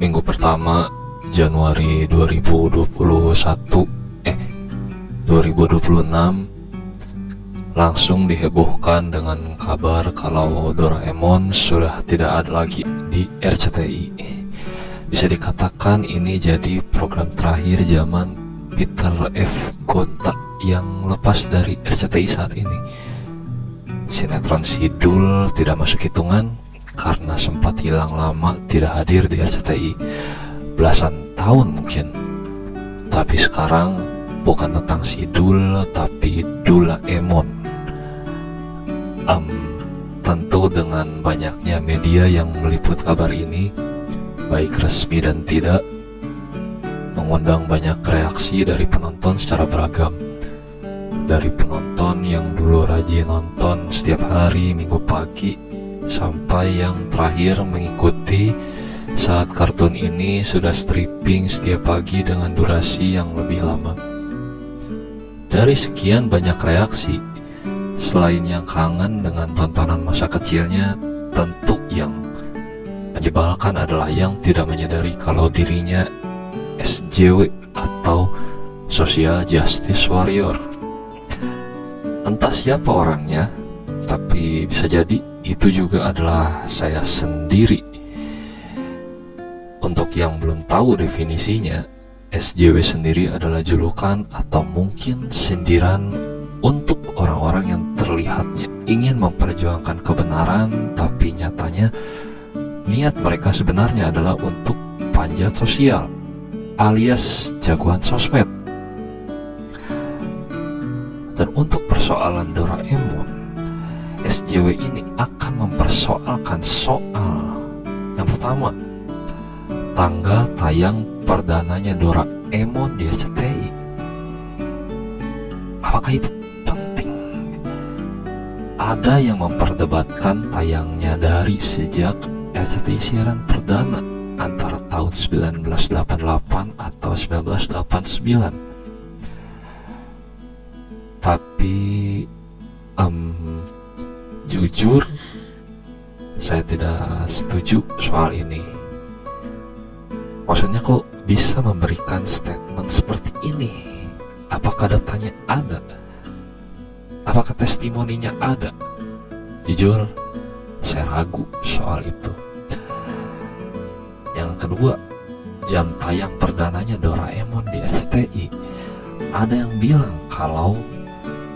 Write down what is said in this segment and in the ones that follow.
Minggu pertama Januari 2026 langsung dihebohkan dengan kabar kalau Doraemon sudah tidak ada lagi di RCTI. Bisa dikatakan ini jadi program terakhir zaman Peter F. Gonta yang lepas dari RCTI saat ini. Sinetron Sidul tidak masuk hitungan karena sempat hilang lama tidak hadir di RCTI belasan tahun mungkin. Tapi sekarang bukan tentang Sidul tapi Doraemon. Tentu dengan banyaknya media yang meliput kabar ini, baik resmi dan tidak, mengundang banyak reaksi dari penonton secara beragam. Dari penonton yang dulu rajin nonton setiap hari Minggu pagi, sampai yang terakhir mengikuti saat kartun ini sudah stripping setiap pagi dengan durasi yang lebih lama. Dari sekian banyak reaksi, selain yang kangen dengan tontonan masa kecilnya, tentu yang menyebalkan adalah yang tidak menyadari kalau dirinya SJW atau Social Justice Warrior. Entah siapa orangnya, tapi bisa jadi itu juga adalah saya sendiri. Untuk yang belum tahu definisinya, SJW sendiri adalah julukan atau mungkin sindiran untuk orang-orang yang terlihatnya ingin memperjuangkan kebenaran, tapi nyatanya niat mereka sebenarnya adalah untuk panjat sosial alias jagoan sosmed. Dan untuk persoalan Doraemon, SJW ini akan mempersoalkan soal yang pertama, tanggal tayang perdananya Doraemon di RCTI. Apakah itu penting? Ada yang memperdebatkan tayangnya dari sejak RCTI siaran perdana antara tahun 1988 atau 1989. Tapi jujur saya tidak setuju soal ini. Maksudnya kok bisa memberikan statement seperti ini? Apakah datanya ada? Apakah testimoninya ada? Jujur saya ragu soal itu. Yang kedua, jam tayang perdananya Doraemon di RCTI. Ada yang bilang kalau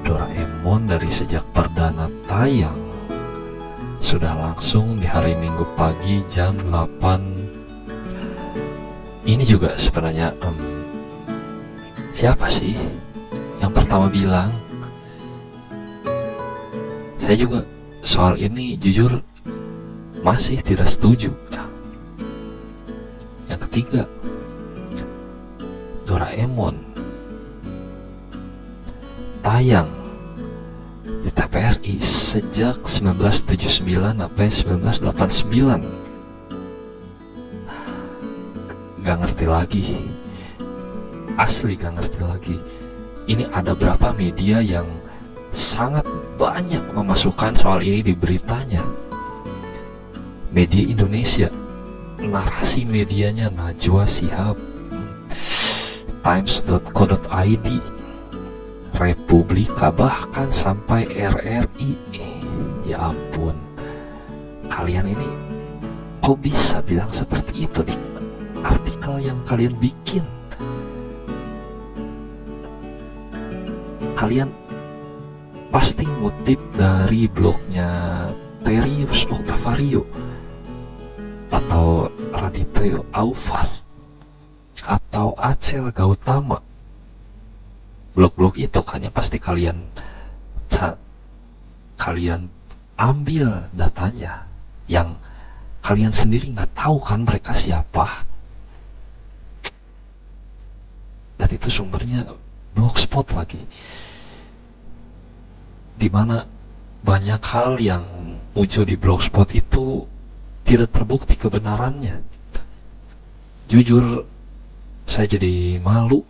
Doraemon dari sejak perdana tayang sudah langsung di hari Minggu pagi jam 8. Ini juga sebenarnya siapa sih yang pertama bilang? Saya juga soal ini jujur masih tidak setuju. Yang ketiga, Doraemon tayang di TVRI sejak 1979 sampai 1989. Gak ngerti lagi, asli gak ngerti lagi. Ini ada berapa media yang sangat banyak memasukkan soal ini di beritanya. Media Indonesia, narasi medianya Najwa Shihab, Times.co.id, Republika, bahkan sampai RRI. Ya ampun, kalian ini kok bisa bilang seperti itu di artikel yang kalian bikin? Kalian pasti ngutip dari blognya Terius Octavario atau Radityo Aufal atau Acel Gautama. Blog-blog itu kan ya pasti kalian ambil datanya, yang kalian sendiri nggak tahu kan mereka siapa, dan itu sumbernya Blogspot lagi, dimana banyak hal yang muncul di Blogspot itu tidak terbukti kebenarannya. Jujur saya jadi malu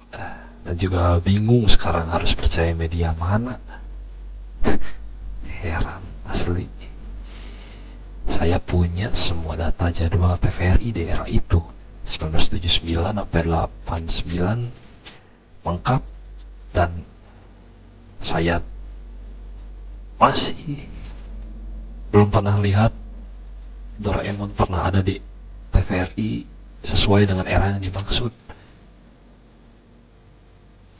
dan juga bingung sekarang harus percaya media mana. Heran asli. Saya punya semua data jadwal TVRI di era itu, 1979 sampai 89 lengkap, dan saya masih belum pernah lihat Doraemon pernah ada di TVRI sesuai dengan era yang dimaksud.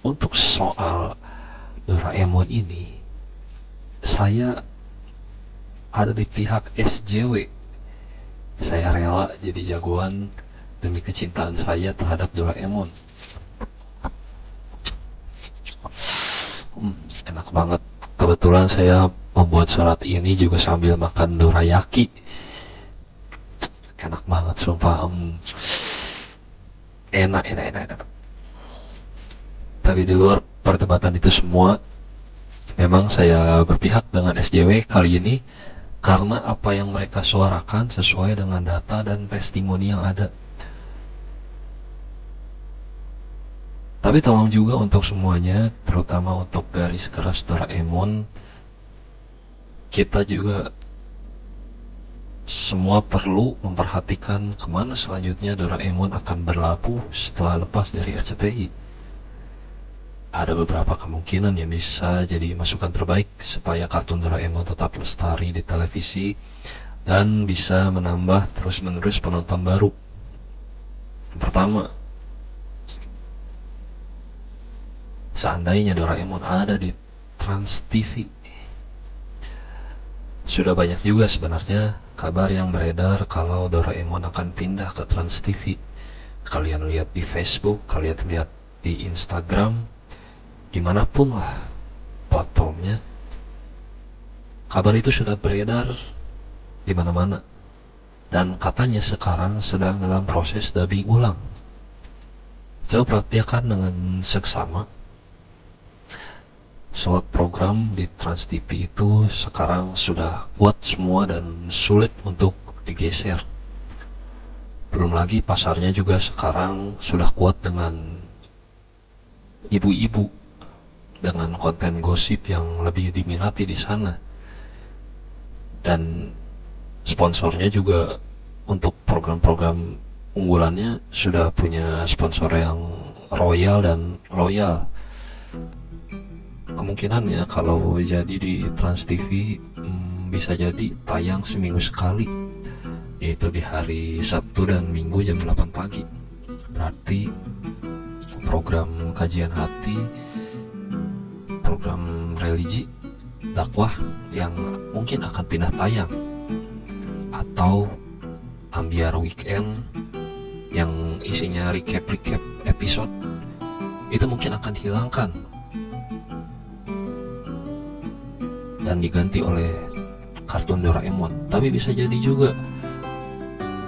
Untuk soal Doraemon ini, saya ada di pihak SJW. Saya rela jadi jagoan demi kecintaan saya terhadap Doraemon. Enak banget. Kebetulan saya membuat surat ini juga sambil makan dorayaki. Enak banget sumpah. Enak. Tapi di luar perdebatan itu semua, memang saya berpihak dengan SJW kali ini karena apa yang mereka suarakan sesuai dengan data dan testimoni yang ada. Tapi tolong juga untuk semuanya, terutama untuk garis keras Doraemon, kita juga semua perlu memperhatikan kemana selanjutnya Doraemon akan berlabuh setelah lepas dari RCTI. Ada beberapa kemungkinan yang bisa jadi masukan terbaik supaya kartun Doraemon tetap lestari di televisi dan bisa menambah terus-menerus penonton baru. Yang pertama, seandainya Doraemon ada di Trans TV. Sudah banyak juga sebenarnya kabar yang beredar kalau Doraemon akan pindah ke Trans TV. Kalian lihat di Facebook, kalian lihat di Instagram, dimanapun lah platformnya, kabar itu sudah beredar di mana-mana. Dan katanya sekarang sedang dalam proses dubbing ulang. Coba perhatikan dengan seksama, slot program di Trans TV itu sekarang sudah kuat semua dan sulit untuk digeser. Belum lagi pasarnya juga sekarang sudah kuat dengan ibu-ibu, dengan konten gosip yang lebih diminati di sana. Dan sponsornya juga untuk program-program unggulannya sudah punya sponsor yang royal dan loyal. Kemungkinannya kalau jadi di Trans TV bisa jadi tayang seminggu sekali, yaitu di hari Sabtu dan Minggu jam 8 pagi. Berarti program kajian hati, program religi, dakwah yang mungkin akan pindah tayang, atau ambiar weekend yang isinya recap episode itu mungkin akan dihilangkan dan diganti oleh kartun Doraemon. Tapi bisa jadi juga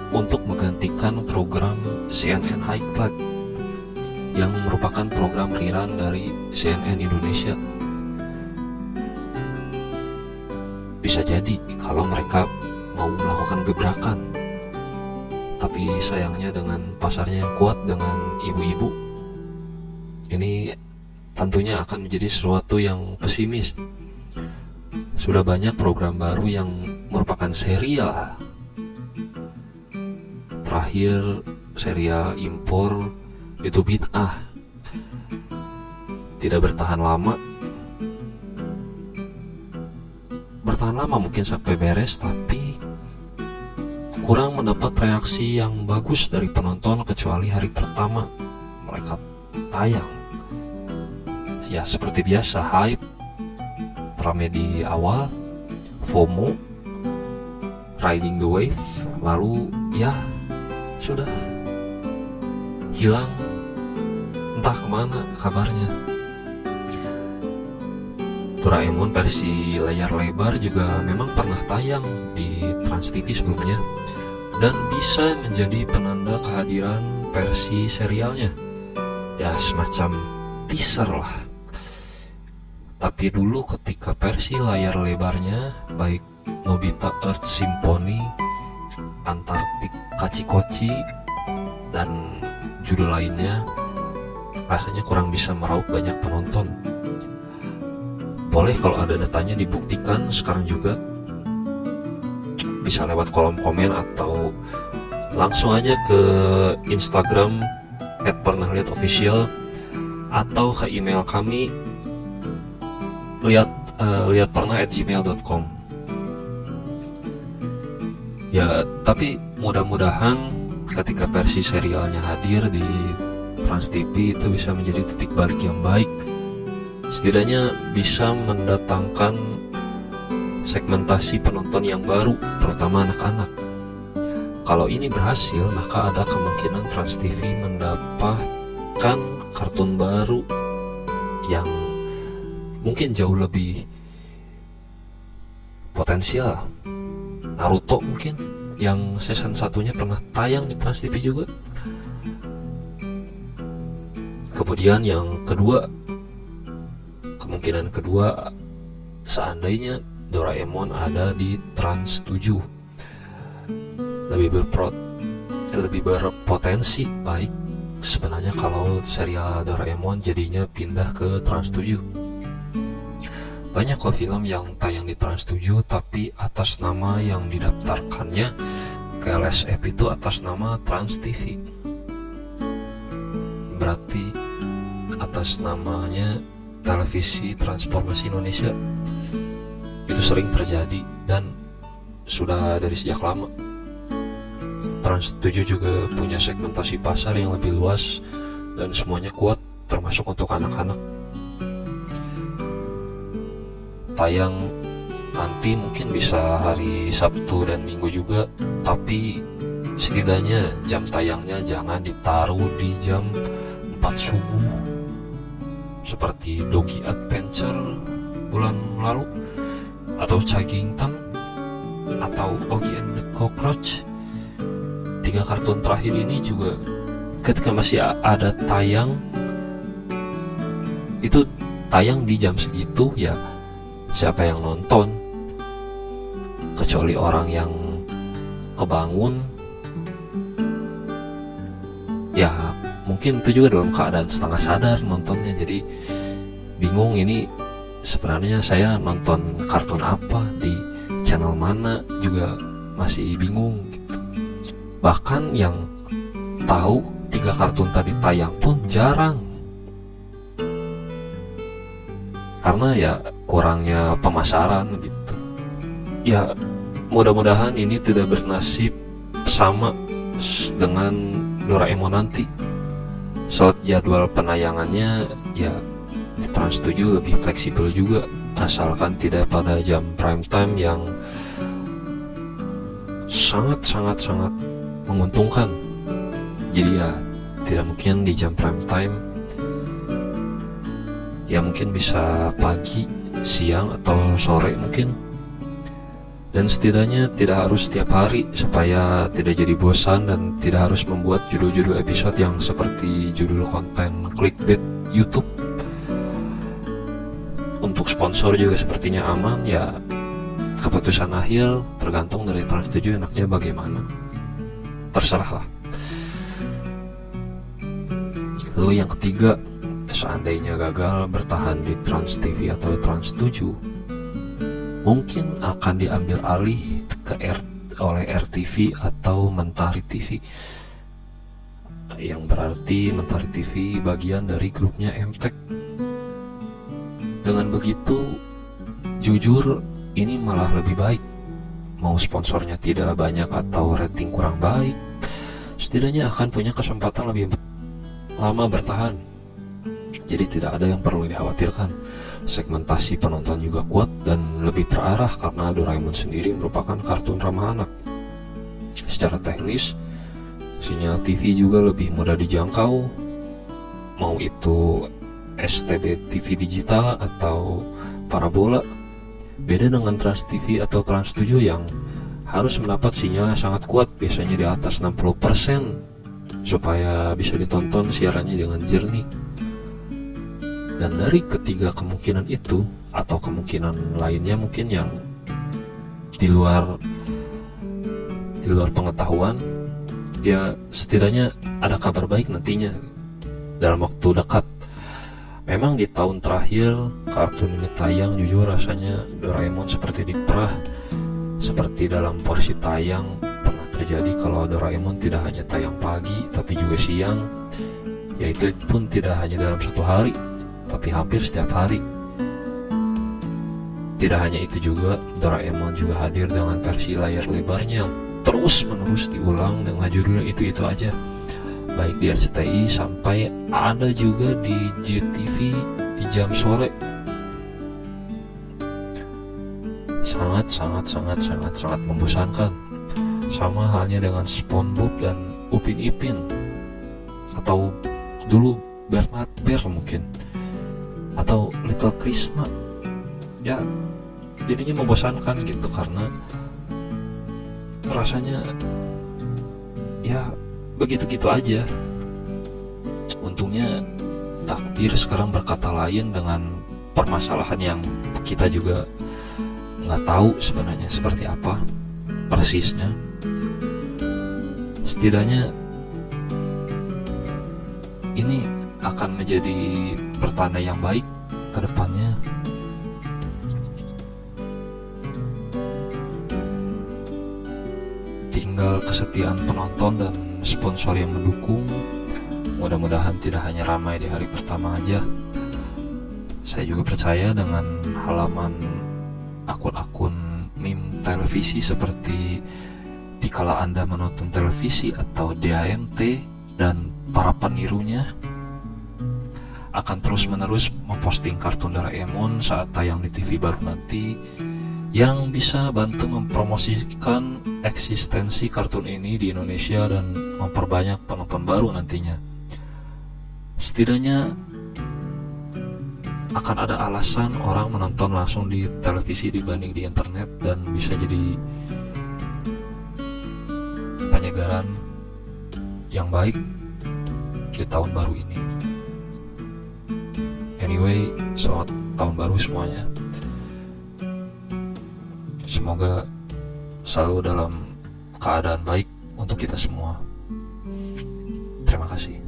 untuk menggantikan program CNN Highlight yang merupakan program rerun dari CNN Indonesia. Bisa jadi kalau mereka mau melakukan gebrakan. Tapi sayangnya dengan pasarnya yang kuat dengan ibu-ibu, ini tentunya akan menjadi sesuatu yang pesimis. Sudah banyak program baru yang merupakan serial. Terakhir serial impor itu bid'ah, tidak bertahan lama mungkin sampai beres, tapi kurang mendapat reaksi yang bagus dari penonton kecuali hari pertama mereka tayang. Ya seperti biasa, hype rame di awal, FOMO, riding the wave, lalu ya sudah hilang, entah kemana kabarnya. Doraemon versi layar lebar juga memang pernah tayang di Trans TV sebelumnya dan bisa menjadi penanda kehadiran versi serialnya. Ya semacam teaser lah. Tapi dulu ketika versi layar lebarnya, baik Nobita Earth Symphony, Antartik Kachikochi, dan judul lainnya, rasanya kurang bisa meraup banyak penonton. Boleh kalau ada datanya dibuktikan sekarang juga. bisa lewat kolom komen atau langsung aja ke Instagram @pernahlihatofficial atau ke email kami lihatpernah@gmail.com. Ya, tapi mudah-mudahan ketika versi serialnya hadir di Trans TV itu bisa menjadi titik balik yang baik. Setidaknya bisa mendatangkan segmentasi penonton yang baru, terutama anak-anak. Kalau ini berhasil, maka ada kemungkinan Trans TV mendapatkan kartun baru yang mungkin jauh lebih potensial. Naruto mungkin, yang season 1-nya pernah tayang di Trans TV juga. Kemudian yang kedua, kemungkinan kedua, seandainya Doraemon ada di Trans 7, lebih berpotensi baik sebenarnya kalau serial Doraemon jadinya pindah ke Trans 7. Banyak kok film yang tayang di Trans 7 tapi atas nama yang didaftarkannya ke LSF itu atas nama Trans TV. Berarti atas namanya Televisi Transformasi Indonesia. Itu sering terjadi dan sudah dari sejak lama. Trans 7 juga punya segmentasi pasar yang lebih luas dan semuanya kuat, termasuk untuk anak-anak. Tayang nanti mungkin bisa hari Sabtu dan Minggu juga, tapi setidaknya jam tayangnya jangan ditaruh di jam 4 subuh seperti Doggy Adventure bulan lalu, atau Chagington, atau Oggy and the Cockroach. 3 kartun terakhir ini juga ketika masih ada tayang, itu tayang di jam segitu, ya siapa yang nonton? Kecuali orang yang kebangun, ya mungkin itu juga dalam keadaan setengah sadar nontonnya, jadi bingung ini sebenarnya saya nonton kartun apa, di channel mana juga masih bingung gitu. Bahkan yang tahu 3 kartun tadi tayang pun jarang, karena ya kurangnya pemasaran gitu. Ya mudah-mudahan ini tidak bernasib sama dengan Doraemon nanti. Slot jadwal penayangannya ya di Trans 7 lebih fleksibel juga, asalkan tidak pada jam prime time yang sangat menguntungkan. Jadi ya tidak mungkin di jam prime time, ya mungkin bisa pagi, siang, atau sore mungkin. Dan setidaknya tidak harus setiap hari supaya tidak jadi bosan dan tidak harus membuat judul-judul episode yang seperti judul konten clickbait YouTube. Untuk sponsor juga sepertinya aman, ya keputusan akhir tergantung dari Trans 7 enaknya bagaimana, terserahlah. Lalu yang ketiga, seandainya gagal bertahan di Trans TV atau Trans 7, mungkin akan diambil alih oleh RTV atau Mentari TV, yang berarti Mentari TV bagian dari grupnya MTech. Dengan begitu, jujur ini malah lebih baik. Mau sponsornya tidak banyak atau rating kurang baik, setidaknya akan punya kesempatan lebih lama bertahan. Jadi tidak ada yang perlu dikhawatirkan. Segmentasi penonton juga kuat dan lebih terarah karena Doraemon sendiri merupakan kartun ramah anak. Secara teknis, sinyal TV juga lebih mudah dijangkau, mau itu STB TV digital atau parabola. Beda dengan Trans TV atau Trans 7 yang harus mendapat sinyal yang sangat kuat, biasanya di atas 60%, supaya bisa ditonton siarannya dengan jernih. Dan dari ketiga kemungkinan itu, atau kemungkinan lainnya mungkin yang di luar pengetahuan, ya setidaknya ada kabar baik nantinya dalam waktu dekat. Memang di tahun terakhir kartun ini tayang, jujur rasanya Doraemon seperti diperah Seperti dalam porsi tayang, pernah terjadi kalau Doraemon tidak hanya tayang pagi tapi juga siang, yaitu pun tidak hanya dalam satu hari tapi hampir setiap hari. Tidak hanya itu juga, Doraemon juga hadir dengan versi layar lebarnya yang terus menerus diulang dengan judul itu aja, baik di RCTI sampai ada juga di JTV di jam sore. Sangat membosankan. Sama halnya dengan SpongeBob dan Upin Ipin, atau dulu Bernard Bear mungkin, atau Little Krishna. Ya, jadinya membosankan gitu karena rasanya ya begitu-gitu aja. Untungnya takdir sekarang berkata lain dengan permasalahan yang kita juga nggak tahu sebenarnya seperti apa persisnya. Setidaknya ini akan menjadi pertanda yang baik ke depannya. Tinggal kesetiaan penonton dan sponsor yang mendukung. Mudah-mudahan tidak hanya ramai di hari pertama aja. Saya juga percaya dengan halaman akun-akun meme televisi seperti dikala Anda menonton televisi atau DAMT dan para penirunya akan terus-menerus memposting kartun Doraemon saat tayang di TV baru nanti, yang bisa bantu mempromosikan eksistensi kartun ini di Indonesia dan memperbanyak penonton baru nantinya. Setidaknya akan ada alasan orang menonton langsung di televisi dibanding di internet, dan bisa jadi penyegaran yang baik di tahun baru ini. Anyway, selamat tahun baru semuanya. Semoga selalu dalam keadaan baik untuk kita semua. Terima kasih.